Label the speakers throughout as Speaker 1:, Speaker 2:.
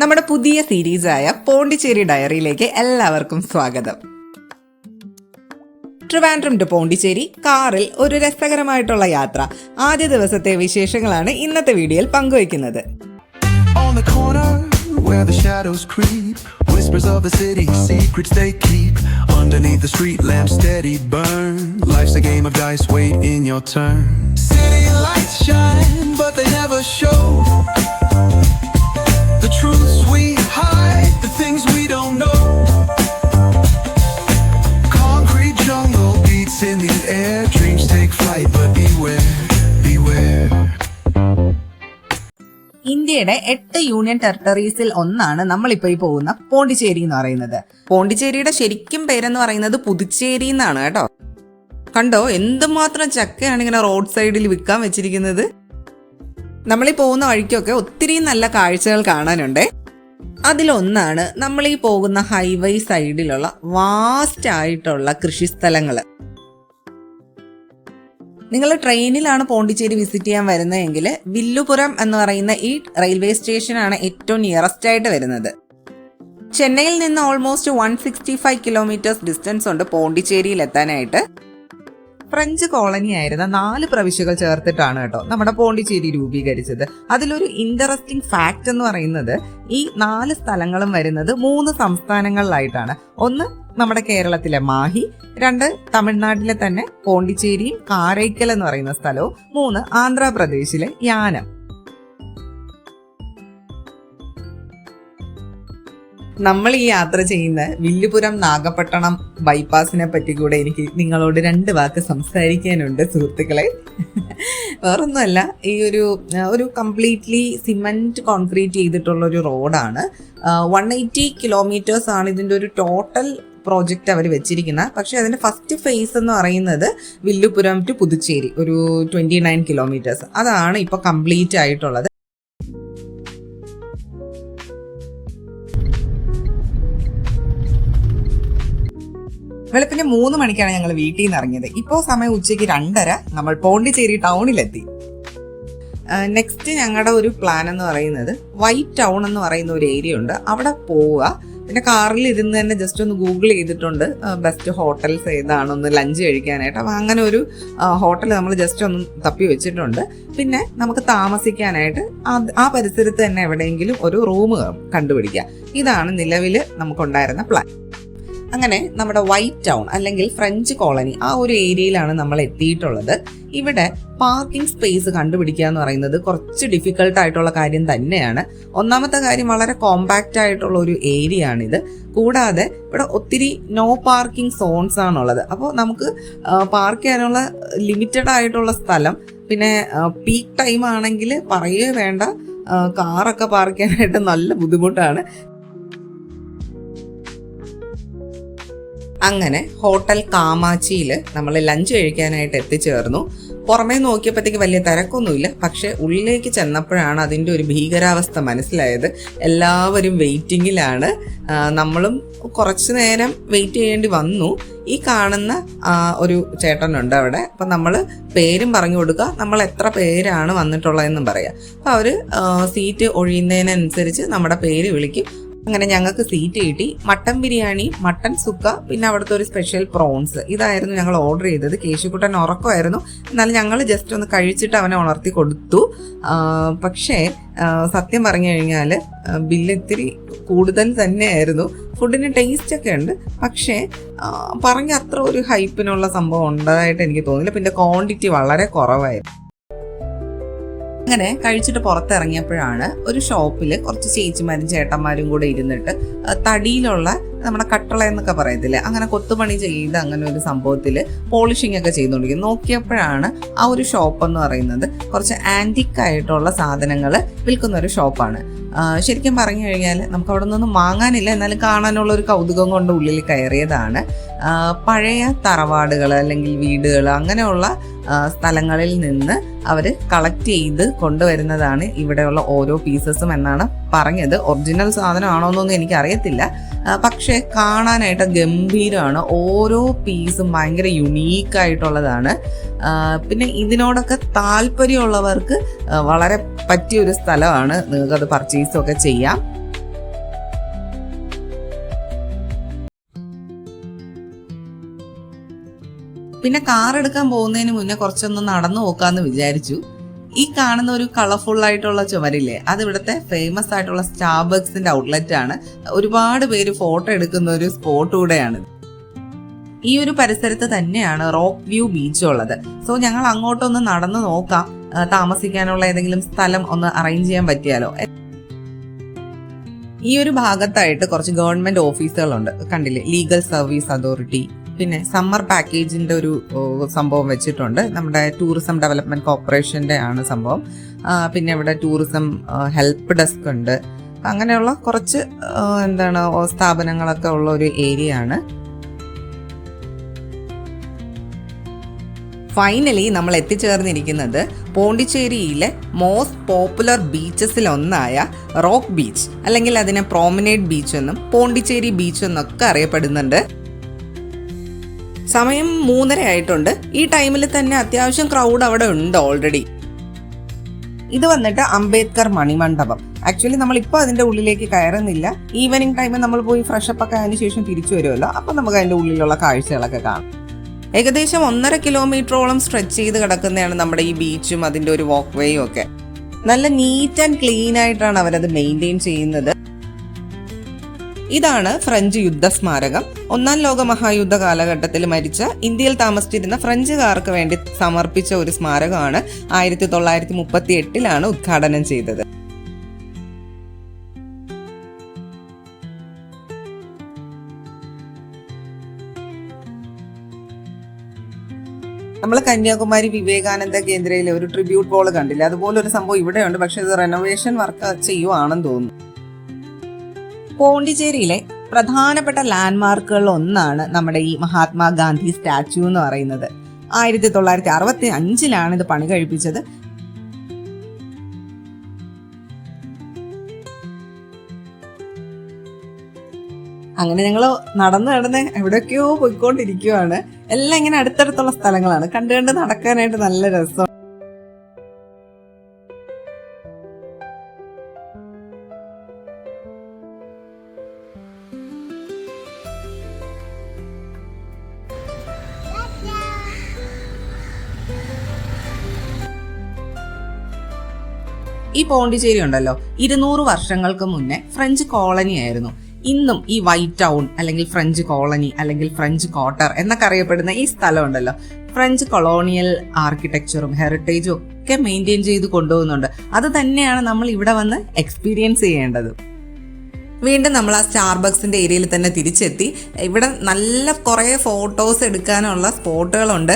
Speaker 1: നമ്മുടെ പുതിയ സീരീസായ പോണ്ടിച്ചേരി ഡയറിയിലേക്ക് എല്ലാവർക്കും സ്വാഗതം. ട്രിവാൻഡ്രം ടു പോണ്ടിച്ചേരി കാറിൽ ഒരു രസകരമായിട്ടുള്ള യാത്ര. ആദ്യ ദിവസത്തെ വിശേഷങ്ങളാണ് ഇന്നത്തെ വീഡിയോയിൽ പങ്കുവയ്ക്കുന്നത്.
Speaker 2: Where the shadows creep, whispers of the city, secrets they keep. Underneath the street lamp steady burn. Life's a game of dice, wait in your turn. City lights shine, but they never show the truths we hide, the things we don't know. Concrete jungle beats in the air, dreams take flight, but beware, beware.
Speaker 1: ഇന്ത്യയുടെ 8 union ടെറിട്ടറീസിൽ ഒന്നാണ് നമ്മളിപ്പോൾ ഈ പോകുന്ന പോണ്ടിച്ചേരി എന്ന് പറയുന്നത്. പോണ്ടിച്ചേരിയുടെ ശരിക്കും പേരെന്ന് പറയുന്നത് പുതുച്ചേരി എന്നാണ് കേട്ടോ. കണ്ടോ എന്തുമാത്രം ചക്കയാണ് ഇങ്ങനെ റോഡ് സൈഡിൽ വിൽക്കാൻ വെച്ചിരിക്കുന്നത്. നമ്മളീ പോകുന്ന വഴിക്കൊക്കെ ഒത്തിരി നല്ല കാഴ്ചകൾ കാണാനുണ്ട്. അതിലൊന്നാണ് നമ്മളീ പോകുന്ന ഹൈവേ സൈഡിലുള്ള വാസ്റ്റ് ആയിട്ടുള്ള കൃഷിസ്ഥലങ്ങൾ. നിങ്ങൾ ട്രെയിനിലാണ് പോണ്ടിച്ചേരി വിസിറ്റ് ചെയ്യാൻ വരുന്നതെങ്കിൽ വില്ലുപുരം എന്ന് പറയുന്ന ഈ റെയിൽവേ സ്റ്റേഷനാണ് ഏറ്റവും നിയറസ്റ്റ് ആയിട്ട് വരുന്നത്. ചെന്നൈയിൽ നിന്ന് ഓൾമോസ്റ്റ് 165 കിലോമീറ്റേഴ്സ് ഡിസ്റ്റൻസ് ഉണ്ട് പോണ്ടിച്ചേരിയിൽ എത്താനായിട്ട്. ഫ്രഞ്ച് കോളനി ആയിരുന്ന 4 പ്രവിശ്യകൾ ചേർത്തിട്ടാണ് കേട്ടോ നമ്മുടെ പോണ്ടിച്ചേരി രൂപീകരിച്ചത്. അതിലൊരു ഇൻട്രസ്റ്റിംഗ് ഫാക്ട് എന്ന് പറയുന്നത് ഈ 4 സ്ഥലങ്ങളും വരുന്നത് 3 സംസ്ഥാനങ്ങളിലായിട്ടാണ്. ഒന്ന് നമ്മുടെ കേരളത്തിലെ മാഹി, 2 തമിഴ്നാട്ടിലെ തന്നെ പോണ്ടിച്ചേരിയും കാരൈക്കൽ എന്ന് പറയുന്ന സ്ഥലവും, 3 ആന്ധ്രാപ്രദേശിലെ യാനം. നമ്മൾ ഈ യാത്ര ചെയ്യുന്ന വില്ലുപുരം നാഗപട്ടണം ബൈപ്പാസിനെ പറ്റി കൂടെ എനിക്ക് നിങ്ങളോട് 2 വാക്ക് സംസാരിക്കാനുണ്ട് സുഹൃത്തുക്കളെ. വേറൊന്നുമല്ല, ഈ ഒരു കംപ്ലീറ്റ്ലി സിമെന്റ് കോൺക്രീറ്റ് ചെയ്തിട്ടുള്ള ഒരു റോഡാണ്. 180 കിലോമീറ്റേഴ്സ് ആണ് ഇതിൻ്റെ ഒരു ടോട്ടൽ പ്രോജക്റ്റ് അവർ വെച്ചിരിക്കുന്നത്. പക്ഷെ അതിൻ്റെ ഫസ്റ്റ് ഫേസ് എന്ന് പറയുന്നത് വില്ലുപുരം ടു പുതുച്ചേരി ഒരു 29 കിലോമീറ്റേഴ്സ്, അതാണ് ഇപ്പോൾ കംപ്ലീറ്റ് ആയിട്ടുള്ളത്. വെളുപ്പിന് 3 മണിക്കാണ് ഞങ്ങൾ വീട്ടിൽ നിന്ന് ഇറങ്ങിയത്. ഇപ്പോൾ സമയം ഉച്ചയ്ക്ക് 2:30. നമ്മൾ പോണ്ടിച്ചേരി ടൗണിലെത്തി. നെക്സ്റ്റ് ഞങ്ങളുടെ ഒരു പ്ലാൻ എന്ന് പറയുന്നത് വൈറ്റ് ടൗൺ എന്ന് പറയുന്ന ഒരു ഏരിയ ഉണ്ട്, അവിടെ പോവുക. പിന്നെ കാറിൽ ഇരുന്ന് തന്നെ ജസ്റ്റ് ഒന്ന് ഗൂഗിൾ ചെയ്തിട്ടുണ്ട് ബെസ്റ്റ് ഹോട്ടൽസ് ഏതാണൊന്ന് ലഞ്ച് കഴിക്കാനായിട്ട്. അപ്പം അങ്ങനെ ഒരു ഹോട്ടൽ നമ്മൾ ജസ്റ്റ് ഒന്ന് തപ്പി വെച്ചിട്ടുണ്ട്. പിന്നെ നമുക്ക് താമസിക്കാനായിട്ട് ആ പരിസരത്ത് തന്നെ എവിടെയെങ്കിലും ഒരു റൂം കണ്ടുപിടിക്കുക. ഇതാണ് നിലവിൽ നമുക്കുണ്ടായിരുന്ന പ്ലാൻ. അങ്ങനെ നമ്മുടെ വൈറ്റ് ടൗൺ അല്ലെങ്കിൽ ഫ്രഞ്ച് കോളനി ആ ഒരു ഏരിയയിലാണ് നമ്മൾ എത്തിയിട്ടുള്ളത്. ഇവിടെ പാർക്കിംഗ് സ്പേസ് കണ്ടുപിടിക്കുക എന്ന് പറയുന്നത് കുറച്ച് ഡിഫിക്കൽട്ട് ആയിട്ടുള്ള കാര്യം തന്നെയാണ്. ഒന്നാമത്തെ കാര്യം, വളരെ കോമ്പാക്റ്റ് ആയിട്ടുള്ള ഒരു ഏരിയ ആണിത്. കൂടാതെ ഇവിടെ ഒത്തിരി നോ പാർക്കിംഗ് സോൺസ് ആണുള്ളത്. അപ്പോൾ നമുക്ക് പാർക്ക് ചെയ്യാനുള്ള ലിമിറ്റഡ് ആയിട്ടുള്ള സ്ഥലം. പിന്നെ പീക്ക് ടൈം ആണെങ്കിൽ പറയേ വേണ്ട, കാറൊക്കെ പാർക്ക് ചെയ്യാനായിട്ട് നല്ല ബുദ്ധിമുട്ടാണ്. അങ്ങനെ ഹോട്ടൽ കാമാച്ചിയിൽ നമ്മൾ ലഞ്ച് കഴിക്കാനായിട്ട് എത്തിച്ചേർന്നു. പുറമേ നോക്കിയപ്പോഴത്തേക്ക് വലിയ തിരക്കൊന്നുമില്ല, പക്ഷെ ഉള്ളിലേക്ക് ചെന്നപ്പോഴാണ് അതിൻ്റെ ഒരു ഭീകരാവസ്ഥ മനസ്സിലായത്. എല്ലാവരും വെയിറ്റിങ്ങിലാണ്. നമ്മളും കുറച്ച് നേരം വെയിറ്റ് ചെയ്യേണ്ടി വന്നു. ഈ കാണുന്ന ഒരു ചേട്ടനുണ്ട് അവിടെ. അപ്പം നമ്മൾ പേരും പറഞ്ഞു കൊടുക്കുക, നമ്മൾ എത്ര പേരാണ് വന്നിട്ടുള്ളതെന്നും പറയാം. അപ്പം അവർ സീറ്റ് ഒഴിയുന്നതിനനുസരിച്ച് നമ്മുടെ പേര് വിളിക്കും. അങ്ങനെ ഞങ്ങൾക്ക് സീറ്റ് കിട്ടി. മട്ടൻ ബിരിയാണി, മട്ടൻ സുക്ക, പിന്നെ അവിടുത്തെ ഒരു സ്പെഷ്യൽ പ്രോൺസ്, ഇതായിരുന്നു ഞങ്ങൾ ഓർഡർ ചെയ്തത്. കേശുക്കുട്ടൻ ഉറക്കമായിരുന്നു, എന്നാലും ഞങ്ങൾ ജസ്റ്റ് ഒന്ന് കഴിച്ചിട്ട് അവനെ ഉണർത്തി കൊടുത്തു. പക്ഷേ സത്യം പറഞ്ഞു കഴിഞ്ഞാൽ ബില്ല് ഇത്തിരി കൂടുതൽ തന്നെയായിരുന്നു. ഫുഡിന് ടേസ്റ്റ് ഒക്കെ ഉണ്ട്, പക്ഷേ പറഞ്ഞ അത്ര ഒരു ഹൈപ്പിനുള്ള സംഭവം ഉണ്ടായിട്ട് എനിക്ക് തോന്നില്ല. പിന്നെ ക്വാണ്ടിറ്റി വളരെ കുറവായിരുന്നു. അങ്ങനെ കഴിച്ചിട്ട് പുറത്തിറങ്ങിയപ്പോഴാണ് ഒരു ഷോപ്പിൽ കുറച്ച് ചേച്ചിമാരും ചേട്ടന്മാരും കൂടെ ഇരുന്നിട്ട് തടിയിലുള്ള നമ്മുടെ കട്ടള എന്നൊക്കെ പറയത്തില്ലേ, അങ്ങനെ കൊത്തുപണി ചെയ്ത് അങ്ങനെ ഒരു സംഭവത്തിൽ പോളിഷിംഗ് ഒക്കെ ചെയ്തുകൊണ്ടിരിക്കും. നോക്കിയപ്പോഴാണ് ആ ഒരു ഷോപ്പ് എന്ന് പറയുന്നത് കുറച്ച് ആൻറ്റിക് ആയിട്ടുള്ള സാധനങ്ങൾ വിൽക്കുന്ന ഒരു ഷോപ്പാണ്. ശരിക്കും പറഞ്ഞു കഴിഞ്ഞാൽ നമുക്ക് അവിടെ നിന്നൊന്നും വാങ്ങാനില്ല, എന്നാലും കാണാനുള്ള ഒരു കൗതുകം കൊണ്ട് ഉള്ളിൽ കയറിയതാണ്. പഴയ തറവാടുകൾ അല്ലെങ്കിൽ വീടുകൾ അങ്ങനെയുള്ള സ്ഥലങ്ങളിൽ നിന്ന് അവർ കളക്ട് ചെയ്ത് കൊണ്ടുവരുന്നതാണ് ഇവിടെയുള്ള ഓരോ പീസസും എന്നാണ് പറഞ്ഞത്. ഒറിജിനൽ സാധനമാണോ എന്നൊന്നും എനിക്കറിയത്തില്ല, പക്ഷെ കാണാനായിട്ട് ഗംഭീരമാണ്. ഓരോ പീസും ഭയങ്കര യുണീക്കായിട്ടുള്ളതാണ്. പിന്നെ ഇതിനോടൊക്കെ താല്പര്യമുള്ളവർക്ക് വളരെ പറ്റിയൊരു സ്ഥലമാണ്, നിങ്ങൾക്കത് പർച്ചേസൊക്കെ ചെയ്യാം. പിന്നെ കാർ എടുക്കാൻ പോകുന്നതിന് മുന്നേ കുറച്ചൊന്ന് നടന്നു നോക്കാന്ന് വിചാരിച്ചു. ഈ കാണുന്ന ഒരു കളർഫുൾ ആയിട്ടുള്ള ചുമരില്ലേ, അത് ഇവിടുത്തെ ഫേമസ് ആയിട്ടുള്ള സ്റ്റാർബക്സിന്റെ ഔട്ട്ലെറ്റ് ആണ്. ഒരുപാട് പേര് ഫോട്ടോ എടുക്കുന്ന ഒരു സ്പോട്ട് കൂടെയാണ്. ഈ ഒരു പരിസരത്ത് തന്നെയാണ് റോക്ക് വ്യൂ ബീച്ച് ഉള്ളത്. സോ ഞങ്ങൾ അങ്ങോട്ടൊന്ന് നടന്നു നോക്കാം, താമസിക്കാനുള്ള ഏതെങ്കിലും സ്ഥലം ഒന്ന് അറേഞ്ച് ചെയ്യാൻ പറ്റിയാലോ. ഈ ഒരു ഭാഗത്തായിട്ട് കുറച്ച് ഗവൺമെന്റ് ഓഫീസുകളുണ്ട്, കണ്ടില്ലേ, ലീഗൽ സർവീസ് അതോറിറ്റി, പിന്നെ സമ്മർ പാക്കേജിന്റെ ഒരു സംഭവം വെച്ചിട്ടുണ്ട്. നമ്മുടെ ടൂറിസം ഡെവലപ്മെന്റ് കോർപ്പറേഷന്റെ ആണ് സംഭവം. പിന്നെ ഇവിടെ ടൂറിസം ഹെൽപ്പ് ഡെസ്ക് ഉണ്ട്. അങ്ങനെയുള്ള കുറച്ച് സ്ഥാപനങ്ങളൊക്കെ ഉള്ള ഒരു ഏരിയ ആണ്. ഫൈനലി നമ്മൾ എത്തിച്ചേർന്നിരിക്കുന്നത് പോണ്ടിച്ചേരിയിലെ മോസ്റ്റ് പോപ്പുലർ ബീച്ചസിൽ ഒന്നായ റോക്ക് ബീച്ച്, അല്ലെങ്കിൽ അതിനെ പ്രോമിനേറ്റ് ബീച്ച് എന്നും പോണ്ടിച്ചേരി ബീച്ച് എന്നൊക്കെ അറിയപ്പെടുന്നുണ്ട്. സമയം 3:30 ആയിട്ടുണ്ട്. ഈ ടൈമിൽ തന്നെ അത്യാവശ്യം ക്രൗഡ് അവിടെ ഉണ്ട് ഓൾറെഡി. ഇത് വന്നിട്ട് അംബേദ്കർ മണിമണ്ഡപം. ആക്ച്വലി നമ്മളിപ്പോൾ അതിന്റെ ഉള്ളിലേക്ക് കയറുന്നില്ല. ഈവനിങ് ടൈമിൽ നമ്മൾ പോയി ഫ്രഷപ്പ് ഒക്കെ ആയതിനു ശേഷം തിരിച്ചു വരുമല്ലോ, അപ്പം നമുക്ക് അതിന്റെ ഉള്ളിലുള്ള കാഴ്ചകളൊക്കെ കാണാം. ഏകദേശം 1.5 കിലോമീറ്ററോളം സ്ട്രെച്ച് ചെയ്ത് കിടക്കുന്നതാണ് നമ്മുടെ ഈ ബീച്ചും അതിന്റെ ഒരു വാക്ക് വേയും ഒക്കെ. നല്ല നീറ്റ് ആൻഡ് ക്ലീൻ ആയിട്ടാണ് അവരത് മെയിൻറ്റെയിൻ ചെയ്യുന്നത്. ഇതാണ് ഫ്രഞ്ച് യുദ്ധസ്മാരകം. 1-ാം ലോക മഹായുദ്ധ കാലഘട്ടത്തിൽ മരിച്ച ഇന്ത്യയിൽ താമസിച്ചിരുന്ന ഫ്രഞ്ചുകാർക്ക് വേണ്ടി സമർപ്പിച്ച ഒരു സ്മാരകമാണ്. 1938 ഉദ്ഘാടനം ചെയ്തത്. നമ്മൾ കന്യാകുമാരി വിവേകാനന്ദ കേന്ദ്രയിലെ ഒരു ട്രിബ്യൂട്ട് വാൾ കണ്ടില്ല, അതുപോലെ ഒരു സംഭവം ഇവിടെയുണ്ട്. പക്ഷെ ഇത് റെനോവേഷൻ വർക്ക് ചെയ്യുവാണെന്ന് തോന്നുന്നു. പോണ്ടിച്ചേരിയിലെ പ്രധാനപ്പെട്ട ലാൻഡ്മാർക്കുകളിൽ ഒന്നാണ് നമ്മുടെ ഈ മഹാത്മാഗാന്ധി സ്റ്റാച്യു എന്ന് പറയുന്നത്. 1965 ഇത് പണി കഴിപ്പിച്ചത്. അങ്ങനെ ഞങ്ങൾ നടന്ന് എവിടെയൊക്കെയോ പോയിക്കൊണ്ടിരിക്കുവാണ്. എല്ലാം ഇങ്ങനെ അടുത്തടുത്തുള്ള സ്ഥലങ്ങളാണ്. കണ്ട് നടക്കാനായിട്ട് നല്ല രസം. ഈ പോണ്ടിച്ചേരി ഉണ്ടല്ലോ, 200 വർഷങ്ങൾക്ക് മുന്നേ ഫ്രഞ്ച് കോളനി ആയിരുന്നു. ഇന്നും ഈ വൈറ്റ് ടൗൺ അല്ലെങ്കിൽ ഫ്രഞ്ച് കോളനി അല്ലെങ്കിൽ ഫ്രഞ്ച് ക്വാർട്ടർ എന്നൊക്കെ അറിയപ്പെടുന്ന ഈ സ്ഥലം ഉണ്ടല്ലോ, ഫ്രഞ്ച് കൊളോണിയൽ ആർക്കിടെക്ചറും ഹെറിറ്റേജും ഒക്കെ മെയിൻറ്റെയിൻ ചെയ്ത് കൊണ്ടുപോകുന്നുണ്ട്. അത് തന്നെയാണ് നമ്മൾ ഇവിടെ വന്ന് എക്സ്പീരിയൻസ് ചെയ്യേണ്ടത്. വീണ്ടും നമ്മൾ ആ സ്റ്റാർബക്സിന്റെ ഏരിയയിൽ തന്നെ തിരിച്ചെത്തി. ഇവിടെ നല്ല കുറേ ഫോട്ടോസ് എടുക്കാനുള്ള സ്പോട്ടുകളുണ്ട്.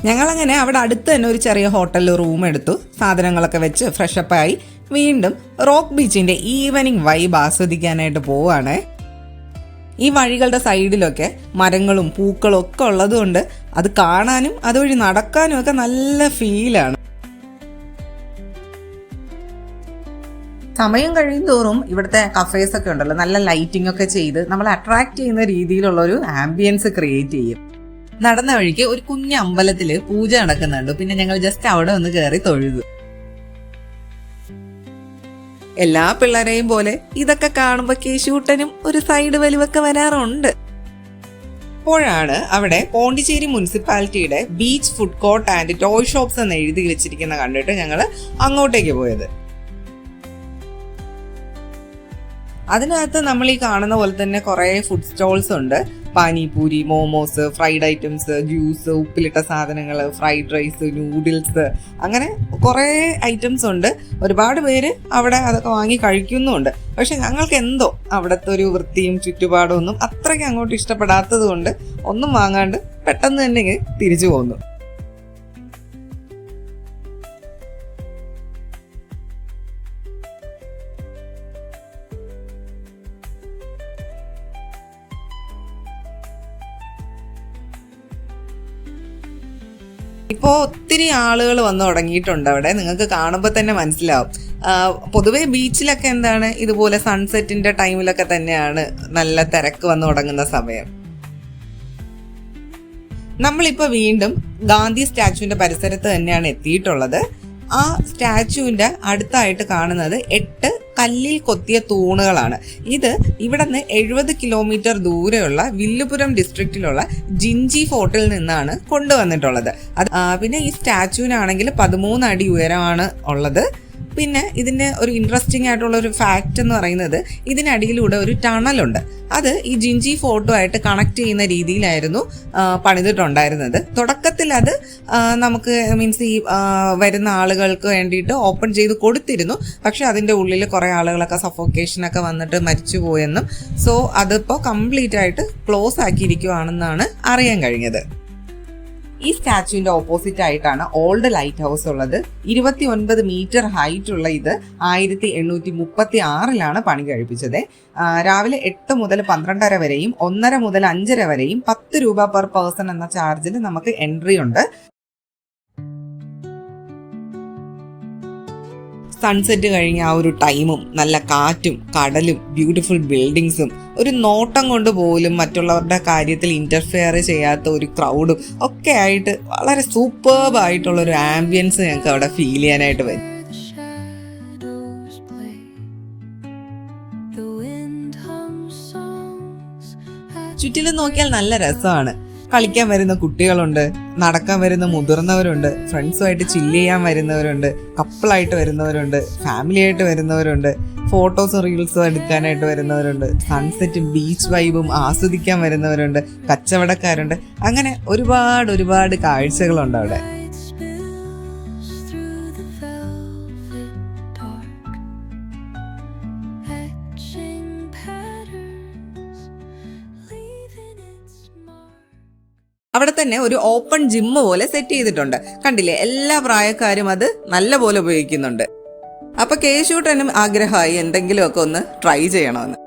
Speaker 1: ഞങ്ങളങ്ങനെ അവിടെ അടുത്ത് തന്നെ ഒരു ചെറിയ ഹോട്ടലിൽ റൂം എടുത്തു, സാധനങ്ങളൊക്കെ വെച്ച് ഫ്രഷപ്പായി വീണ്ടും റോക്ക് ബീച്ചിന്റെ ഈവനിങ് വൈബ് ആസ്വദിക്കാനായിട്ട് പോവാണ്. ഈ വഴികളുടെ സൈഡിലൊക്കെ മരങ്ങളും പൂക്കളും ഒക്കെ ഉള്ളതുകൊണ്ട് അത് കാണാനും അതുവഴി നടക്കാനും ഒക്കെ നല്ല ഫീലാണ്. സമയം കഴിയും തോറും ഇവിടുത്തെ കഫേസ് ഒക്കെ ഉണ്ടല്ലോ, നല്ല ലൈറ്റിംഗ് ഒക്കെ ചെയ്ത് നമ്മളെ അട്രാക്ട് ചെയ്യുന്ന രീതിയിലുള്ള ഒരു ആംബിയൻസ് ക്രിയേറ്റ് ചെയ്യും. നടന്ന വഴിക്ക് ഒരു കുഞ്ഞ് അമ്പലത്തില് പൂജ നടക്കുന്നുണ്ട്. പിന്നെ ഞങ്ങൾ ജസ്റ്റ് അവിടെ ഒന്ന് കയറി തൊഴുതു. എല്ലാ പിള്ളേരെയും പോലെ ഇതൊക്കെ കാണുമ്പോ കേശൂട്ടനും ഒരു സൈഡ് വലിവൊക്കെ വരാറുണ്ട്. അപ്പോഴാണ് അവിടെ പോണ്ടിച്ചേരി മുനിസിപ്പാലിറ്റിയുടെ beach food court and toy shops എന്ന് എഴുതി വെച്ചിരിക്കുന്ന കണ്ടിട്ട് ഞങ്ങൾ അങ്ങോട്ടേക്ക് പോയത്. അതിനകത്ത് നമ്മൾ ഈ കാണുന്ന പോലെ തന്നെ കുറേ ഫുഡ് സ്റ്റോൾസ് ഉണ്ട്. Pani puri, momos, fried items, juice, ഉപ്പിലിട്ട സാധനങ്ങൾ, ഫ്രൈഡ് റൈസ്, നൂഡിൽസ്, അങ്ങനെ കുറേ ഐറ്റംസ് ഉണ്ട്. ഒരുപാട് പേര് അവിടെ അതൊക്കെ വാങ്ങി കഴിക്കുന്നുമുണ്ട്. പക്ഷെ ഞങ്ങൾക്ക് എന്തോ അവിടുത്തെ ഒരു വൃത്തിയും ചുറ്റുപാടും ഒന്നും അത്രയ്ക്ക് അങ്ങോട്ട് ഇഷ്ടപ്പെടാത്തത് കൊണ്ട് ഒന്നും വാങ്ങാണ്ട് പെട്ടെന്ന് തന്നെ തിരിച്ചു പോന്നു. ഇപ്പോൾ ഒത്തിരി ആളുകൾ വന്ന് തുടങ്ങിയിട്ടുണ്ട് അവിടെ. നിങ്ങൾക്ക് കാണുമ്പോൾ തന്നെ മനസ്സിലാവും. പൊതുവെ ബീച്ചിലൊക്കെ എന്താണ് ഇതുപോലെ സൺസെറ്റിന്റെ ടൈമിലൊക്കെ തന്നെയാണ് നല്ല തിരക്ക് വന്ന് തുടങ്ങുന്ന സമയം. നമ്മളിപ്പോൾ വീണ്ടും ഗാന്ധി സ്റ്റാച്യുവിന്റെ പരിസരത്ത് തന്നെയാണ് എത്തിയിട്ടുള്ളത്. ആ സ്റ്റാച്യുവിന്റെ അടുത്തായിട്ട് കാണുന്നത് 8 കല്ലിൽ കൊത്തിയ തൂണുകളാണ്. ഇത് ഇവിടെ നിന്ന് 70 കിലോമീറ്റർ ദൂരെയുള്ള വില്ലുപുരം ഡിസ്ട്രിക്റ്റിലുള്ള ജിഞ്ചി ഫോർട്ടിൽ നിന്നാണ് കൊണ്ടുവന്നിട്ടുള്ളത്. പിന്നെ ഈ സ്റ്റാച്യൂവിനാണെങ്കിൽ 13 അടി ഉയരമാണ് ഉള്ളത്. പിന്നെ ഇതിൻ്റെ ഒരു ഇൻട്രസ്റ്റിംഗ് ആയിട്ടുള്ള ഒരു ഫാക്റ്റ് എന്ന് പറയുന്നത് ഇതിനടിയിലൂടെ ഒരു ടണലുണ്ട്. അത് ഈ ജിഞ്ചി ഫോർട്ടുമായിട്ട് കണക്ട് ചെയ്യുന്ന രീതിയിലായിരുന്നു പണിതിട്ടുണ്ടായിരുന്നത്. തുടക്കത്തിൽ അത് നമുക്ക് മീൻസ് ഈ വരുന്ന ആളുകൾക്ക് വേണ്ടിയിട്ട് ഓപ്പൺ ചെയ്ത് കൊടുത്തിരുന്നു. പക്ഷെ അതിൻ്റെ ഉള്ളിൽ കുറേ ആളുകളൊക്കെ സഫോക്കേഷനൊക്കെ വന്നിട്ട് മരിച്ചു പോയെന്നും സോ അതിപ്പോൾ കംപ്ലീറ്റ് ആയിട്ട് ക്ലോസ് ആക്കിയിരിക്കുവാണെന്നാണ് അറിയാൻ കഴിഞ്ഞത്. ഈ സ്റ്റാച്യൂവിൻ്റെ ഓപ്പോസിറ്റ് ആയിട്ടാണ് ഓൾഡ് ലൈറ്റ് ഹൗസ് ഉള്ളത്. 29 മീറ്റർ ഹൈറ്റ് ഉള്ള ഇത് 1836 പണി കഴിപ്പിച്ചത്. രാവിലെ 8 മുതൽ 12:30 വരെയും 1:30 മുതൽ 5:30 വരെയും 10 രൂപ പെർ പേഴ്സൺ എന്ന ചാർജിൽ നമുക്ക് എൻട്രി ഉണ്ട്. സൺസെറ്റ് കഴിഞ്ഞ ആ ഒരു ടൈമും നല്ല കാറ്റും കടലും ബ്യൂട്ടിഫുൾ ബിൽഡിങ്സും ഒരു നോട്ടം കൊണ്ട് പോലും മറ്റുള്ളവരുടെ കാര്യത്തിൽ ഇന്റർഫെയർ ചെയ്യാത്ത ഒരു ക്രൗഡും ഒക്കെ ആയിട്ട് വളരെ സൂപ്പർബ് ആയിട്ടുള്ള ഒരു ആംബിയൻസ് ഞങ്ങൾക്ക് അവിടെ ഫീൽ ചെയ്യാനായിട്ട് വരും. ചുറ്റിലും നോക്കിയാൽ നല്ല രസമാണ്. കളിക്കാൻ വരുന്ന കുട്ടികളുണ്ട്, നടക്കാൻ വരുന്ന മുതിർന്നവരുണ്ട്, ഫ്രണ്ട്സുമായിട്ട് ചില്ല് ചെയ്യാൻ വരുന്നവരുണ്ട്, കപ്പിളായിട്ട് വരുന്നവരുണ്ട്, ഫാമിലി ആയിട്ട് വരുന്നവരുണ്ട്, ഫോട്ടോസും റീൽസും എടുക്കാനായിട്ട് വരുന്നവരുണ്ട്, സൺസെറ്റും ബീച്ച് വൈബും ആസ്വദിക്കാൻ വരുന്നവരുണ്ട്, കച്ചവടക്കാരുണ്ട്. അങ്ങനെ ഒരുപാട് കാഴ്ചകളുണ്ട് അവിടെ. അവിടെ തന്നെ ഒരു ഓപ്പൺ ജിമ്മ് പോലെ സെറ്റ് ചെയ്തിട്ടുണ്ട്. കണ്ടില്ലേ, എല്ലാ പ്രായക്കാരും അത് നല്ല പോലെ ഉപയോഗിക്കുന്നുണ്ട്. അപ്പൊ കേശൂട്ടനും ആഗ്രഹമായി എന്തെങ്കിലുമൊക്കെ ഒന്ന് ട്രൈ ചെയ്യണമെന്ന്.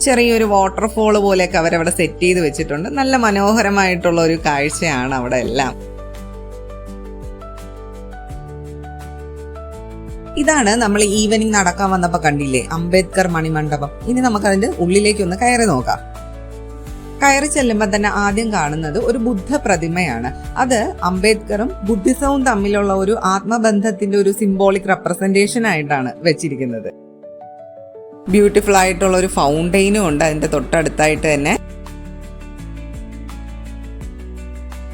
Speaker 1: ചെറിയൊരു വാട്ടർഫോൾ പോലെയൊക്കെ അവരവിടെ സെറ്റ് ചെയ്ത് വെച്ചിട്ടുണ്ട്. നല്ല മനോഹരമായിട്ടുള്ള ഒരു കാഴ്ചയാണ് അവിടെ എല്ലാം. ഇതാണ് നമ്മൾ ഈവനിങ് നടക്കാൻ വന്നപ്പോൾ കണ്ടില്ലേ അംബേദ്കർ മണിമണ്ഡപം. ഇനി നമുക്ക് അതിന്റെ ഉള്ളിലേക്ക് ഒന്ന് കയറി നോക്കാം. കയറി ചെല്ലുമ്പോൾ തന്നെ ആദ്യം കാണുന്നത് ഒരു ബുദ്ധ പ്രതിമയാണ്. അത് അംബേദ്കറും ബുദ്ധിസവും തമ്മിലുള്ള ഒരു ആത്മബന്ധത്തിന്റെ ഒരു സിംബോളിക് റെപ്രസെന്റേഷൻ ആയിട്ടാണ് വെച്ചിരിക്കുന്നത്. ബ്യൂട്ടിഫുൾ ആയിട്ടുള്ള ഒരു ഫൗണ്ടെയിനും ഉണ്ട് അതിന്റെ തൊട്ടടുത്തായിട്ട് തന്നെ.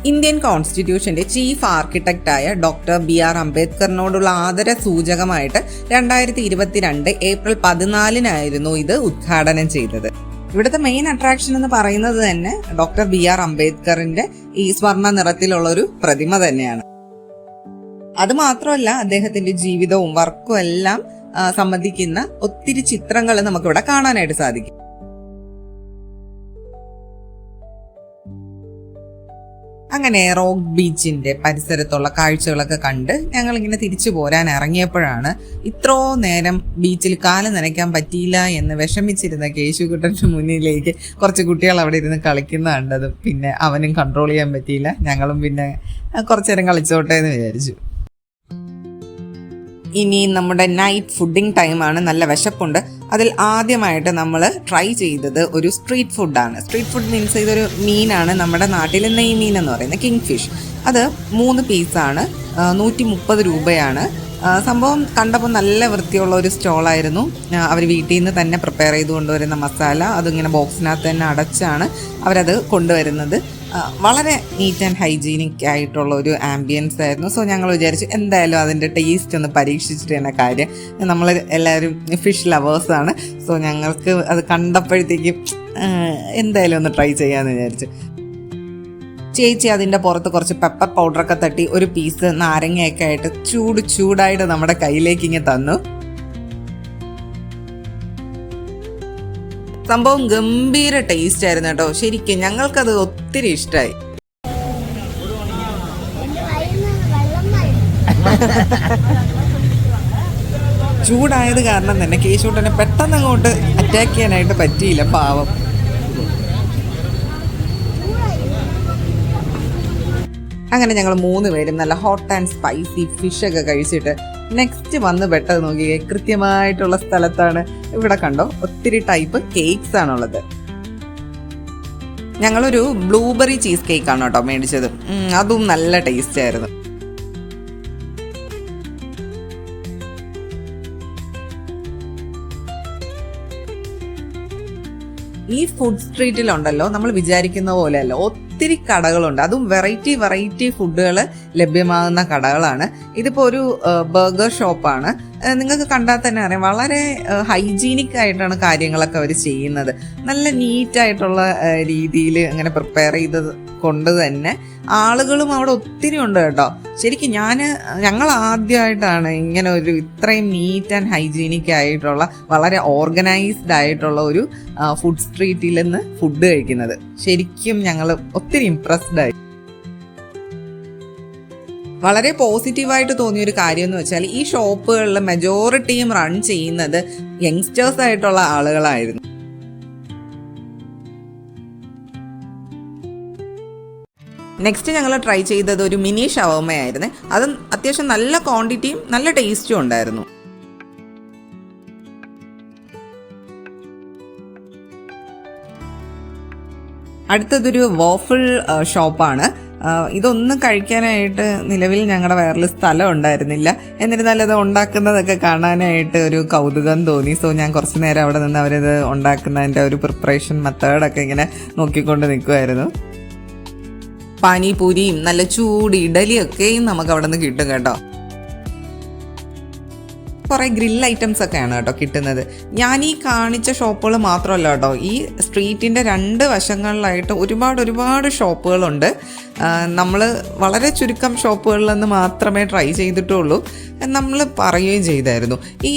Speaker 1: ഇന്ത്യൻ കോൺസ്റ്റിറ്റ്യൂഷന്റെ ചീഫ് ആർക്കിടെക്റ്റായ ഡോക്ടർ BR അംബേദ്കറിനോടുള്ള ആദര സൂചകമായിട്ട് 2022 ഏപ്രിൽ 14 ഇത് ഉദ്ഘാടനം ചെയ്തത്. ഇവിടുത്തെ മെയിൻ അട്രാക്ഷൻ എന്ന് പറയുന്നത് തന്നെ ഡോക്ടർ BR അംബേദ്കറിന്റെ ഈ സ്വർണ്ണ നിറത്തിലുള്ള ഒരു പ്രതിമ തന്നെയാണ്. അത് മാത്രമല്ല അദ്ദേഹത്തിന്റെ ജീവിതവും വർക്കും എല്ലാം സംബന്ധിക്കുന്ന ഒത്തിരി ചിത്രങ്ങൾ നമുക്കിവിടെ കാണാനായിട്ട് സാധിക്കും. അങ്ങനെ റോക്ക് ബീച്ചിന്റെ പരിസരത്തുള്ള കാഴ്ചകളൊക്കെ കണ്ട് ഞങ്ങളിങ്ങനെ തിരിച്ചു പോരാൻ ഇറങ്ങിയപ്പോഴാണ് ഇത്രോ നേരം ബീച്ചിൽ കാല് നനയ്ക്കാൻ പറ്റിയില്ല എന്ന് വിഷമിച്ചിരുന്ന കേശുകുട്ടന്റെ മുന്നിലേക്ക് കുറച്ച് കുട്ടികൾ അവിടെ ഇരുന്ന് കളിക്കുന്ന കണ്ടതും പിന്നെ അവനും കൺട്രോൾ ചെയ്യാൻ പറ്റിയില്ല. ഞങ്ങളും പിന്നെ കുറച്ചു നേരം കളിച്ചോട്ടെ എന്ന് വിചാരിച്ചു. ഇനി നമ്മുടെ നൈറ്റ് ഫുഡിങ് ടൈമാണ്. നല്ല വിശപ്പുണ്ട്. അതിൽ ആദ്യമായിട്ട് നമ്മൾ ട്രൈ ചെയ്തത് ഒരു സ്ട്രീറ്റ് ഫുഡാണ്. സ്ട്രീറ്റ് ഫുഡ് മീൻസ് ഇതൊരു മീനാണ്, നമ്മുടെ നാട്ടിൽ നെയ്മീൻ എന്ന് പറയുന്നത്, കിങ് ഫിഷ്. അത് 3 പീസാണ്, 130 രൂപയാണ്. സംഭവം കണ്ടപ്പോൾ നല്ല വൃത്തിയുള്ള ഒരു സ്റ്റോളായിരുന്നു. അവർ വീട്ടിൽ നിന്ന് തന്നെ പ്രിപ്പയർ ചെയ്ത് കൊണ്ടുവരുന്ന മസാല അതിങ്ങനെ ബോക്സിനകത്ത് തന്നെ അടച്ചാണ് അവരത് കൊണ്ടുവരുന്നത്. വളരെ നീറ്റ് ആൻഡ് ഹൈജീനിക് ആയിട്ടുള്ള ഒരു ആംബിയൻസ് ആയിരുന്നു. സോ ഞങ്ങൾ വിചാരിച്ചു എന്തായാലും അതിൻ്റെ ടേസ്റ്റ് ഒന്ന് പരീക്ഷിച്ചിട്ട് തന്നെ കാര്യം. നമ്മൾ എല്ലാവരും ഫിഷ് ലവേഴ്സാണ്. സോ ഞങ്ങൾക്ക് അത് കണ്ടപ്പോഴത്തേക്കും എന്തായാലും ഒന്ന് ട്രൈ ചെയ്യാമെന്ന് വിചാരിച്ചു. ചേച്ചി അതിൻ്റെ പുറത്ത് കുറച്ച് പെപ്പർ പൗഡറൊക്കെ തട്ടി ഒരു പീസ് നാരങ്ങയൊക്കെ ആയിട്ട് ചൂടായിട്ട് നമ്മുടെ കയ്യിലേക്ക് ഇങ്ങനെ തന്നു. സംഭവം ഗംഭീര ടേസ്റ്റ് ആയിരുന്നു കേട്ടോ. ശരിക്കും ഞങ്ങൾക്കത് ഒത്തിരി ഇഷ്ടമായി. ചൂടായത് കാരണം തന്നെ കേശൂട്ടനെ പെട്ടെന്ന് അങ്ങോട്ട് അറ്റാക്ക് ചെയ്യാനായിട്ട് പറ്റിയില്ല, പാവം. അങ്ങനെ ഞങ്ങൾ 3 പേരും നല്ല ഹോട്ട് ആൻഡ് സ്പൈസി ഫിഷൊക്കെ കഴിച്ചിട്ട് നെക്സ്റ്റ് വന്ന് പെട്ടത് നോക്കിയേ കൃത്യമായിട്ടുള്ള സ്ഥലത്താണ്. ഇവിടെ കണ്ടോ ഒത്തിരി ടൈപ്പ് കേക്ക്സ് ആണുള്ളത്. ഞങ്ങളൊരു ബ്ലൂബെറി ചീസ് കേക്കാണ് കേട്ടോ മേടിച്ചത്. അതും നല്ല ടേസ്റ്റ് ആയിരുന്നു. ഈ ഫുഡ് സ്ട്രീറ്റിലുണ്ടല്ലോ നമ്മൾ വിചാരിക്കുന്ന പോലെയല്ല, ഒത്തിരി കടകളുണ്ട്. അതും വെറൈറ്റി ഫുഡുകൾ ലഭ്യമാകുന്ന കടകളാണ്. ഇതിപ്പോൾ ഒരു ബർഗർ ഷോപ്പാണ്. നിങ്ങൾക്ക് കണ്ടാൽ തന്നെ അറിയാം, വളരെ ഹൈജീനിക് ആയിട്ടാണ് കാര്യങ്ങളൊക്കെ അവർ ചെയ്യുന്നത്. നല്ല നീറ്റായിട്ടുള്ള രീതിയിൽ അങ്ങനെ പ്രിപ്പയർ ചെയ്തത് കൊണ്ട് തന്നെ ആളുകളും അവിടെ ഒത്തിരി ഉണ്ട് കേട്ടോ. ശരിക്കും ഞങ്ങൾ ആദ്യമായിട്ടാണ് ഇങ്ങനെ ഒരു ഇത്രയും നീറ്റ് ആൻഡ് ഹൈജീനിക് ആയിട്ടുള്ള വളരെ ഓർഗനൈസ്ഡ് ആയിട്ടുള്ള ഒരു ഫുഡ് സ്ട്രീറ്റിൽ നിന്ന് ഫുഡ് കഴിക്കുന്നത്. ശരിക്കും ഞങ്ങൾ ഒത്തിരി ഇംപ്രസ്ഡ് ആയി. വളരെ പോസിറ്റീവായിട്ട് തോന്നിയൊരു കാര്യം എന്ന് വെച്ചാൽ ഈ ഷോപ്പുകളിൽ മെജോറിറ്റിയും റൺ ചെയ്യുന്നത് യങ്സ്റ്റേഴ്സ് ആയിട്ടുള്ള ആളുകളായിരുന്നു. നെക്സ്റ്റ് ഞങ്ങൾ ട്രൈ ചെയ്തത് ഒരു മിനി ഷവർമയായിരുന്നു. അതും അത്യാവശ്യം നല്ല ക്വാണ്ടിറ്റിയും നല്ല ടേസ്റ്റും ഉണ്ടായിരുന്നു. അടുത്തതൊരു വോഫിൾ ഷോപ്പാണ്. ഇതൊന്നും കഴിക്കാനായിട്ട് നിലവിൽ ഞങ്ങളുടെ വയറിൽ സ്ഥലം ഉണ്ടായിരുന്നില്ല. എന്നിരുന്നാലും അത് ഉണ്ടാക്കുന്നതൊക്കെ കാണാനായിട്ട് ഒരു കൗതുകം തോന്നി. സോ ഞാൻ കുറച്ച് നേരം അവിടെ നിന്ന് അവരത് ഉണ്ടാക്കുന്നതിൻ്റെ ഒരു പ്രിപ്പറേഷൻ മെത്തേഡൊക്കെ ഇങ്ങനെ നോക്കിക്കൊണ്ട് നിൽക്കുമായിരുന്നു. പാനിപൂരിയും നല്ല ചൂട് ഇഡലിയൊക്കെയും നമുക്ക് അവിടെ നിന്ന് കിട്ടും കേട്ടോ. കുറേ ഗ്രിൽ ഐറ്റംസ് ഒക്കെയാണ് കേട്ടോ കിട്ടുന്നത്. ഞാൻ ഈ കാണിച്ച ഷോപ്പുകൾ മാത്രമല്ല കേട്ടോ, ഈ സ്ട്രീറ്റിൻ്റെ 2 വശങ്ങളിലായിട്ട് ഒരുപാട് ഷോപ്പുകളുണ്ട്. നമ്മൾ വളരെ ചുരുക്കം ഷോപ്പുകളിൽ നിന്ന് മാത്രമേ ട്രൈ ചെയ്തിട്ടുള്ളൂ. നമ്മൾ പറയുകയും ചെയ്തായിരുന്നു, ഈ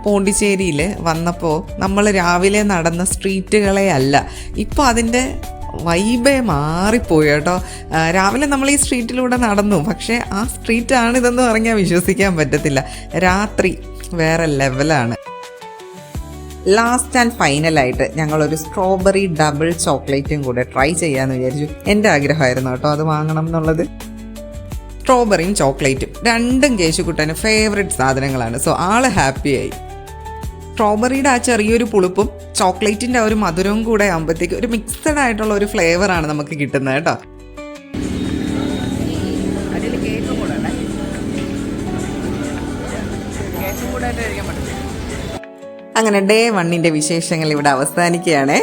Speaker 1: പോണ്ടിച്ചേരിയിൽ വന്നപ്പോൾ നമ്മൾ രാവിലെ നടന്ന സ്ട്രീറ്റുകളെ അല്ല, ഇപ്പോൾ അതിൻ്റെ വൈബേ മാറിപ്പോയി കേട്ടോ. രാവിലെ നമ്മൾ ഈ സ്ട്രീറ്റിലൂടെ നടന്നു, പക്ഷേ ആ സ്ട്രീറ്റാണിതെന്ന് പറഞ്ഞാൽ വിശ്വസിക്കാൻ പറ്റത്തില്ല. രാത്രി വേറെ ലെവലാണ്. ലാസ്റ്റ് ആൻഡ് ഫൈനലായിട്ട് ഞങ്ങളൊരു സ്ട്രോബെറി ഡബിൾ ചോക്ലേറ്റും കൂടെ ട്രൈ ചെയ്യാമെന്ന് വിചാരിച്ചു. എൻ്റെ ആഗ്രഹമായിരുന്നു കേട്ടോ അത് വാങ്ങണം എന്നുള്ളത്. സ്ട്രോബെറിയും ചോക്ലേറ്റും രണ്ടും കേശുക്കുട്ടന് ഫേവറേറ്റ് സാധനങ്ങളാണ്. സോ ആള് ഹാപ്പിയായി. സ്ട്രോബെറിയുടെ ആ ചെറിയൊരു പുളിപ്പും ചോക്ലേറ്റിൻ്റെ ആ ഒരു മധുരവും കൂടെ ആകുമ്പോഴത്തേക്ക് ഒരു മിക്സഡ് ആയിട്ടുള്ള ഒരു ഫ്ലേവറാണ് നമുക്ക് കിട്ടുന്നത് കേട്ടോ. അങ്ങനെ ഡേ 1 വിശേഷങ്ങൾ ഇവിടെ അവസാനിക്കുകയാണേ.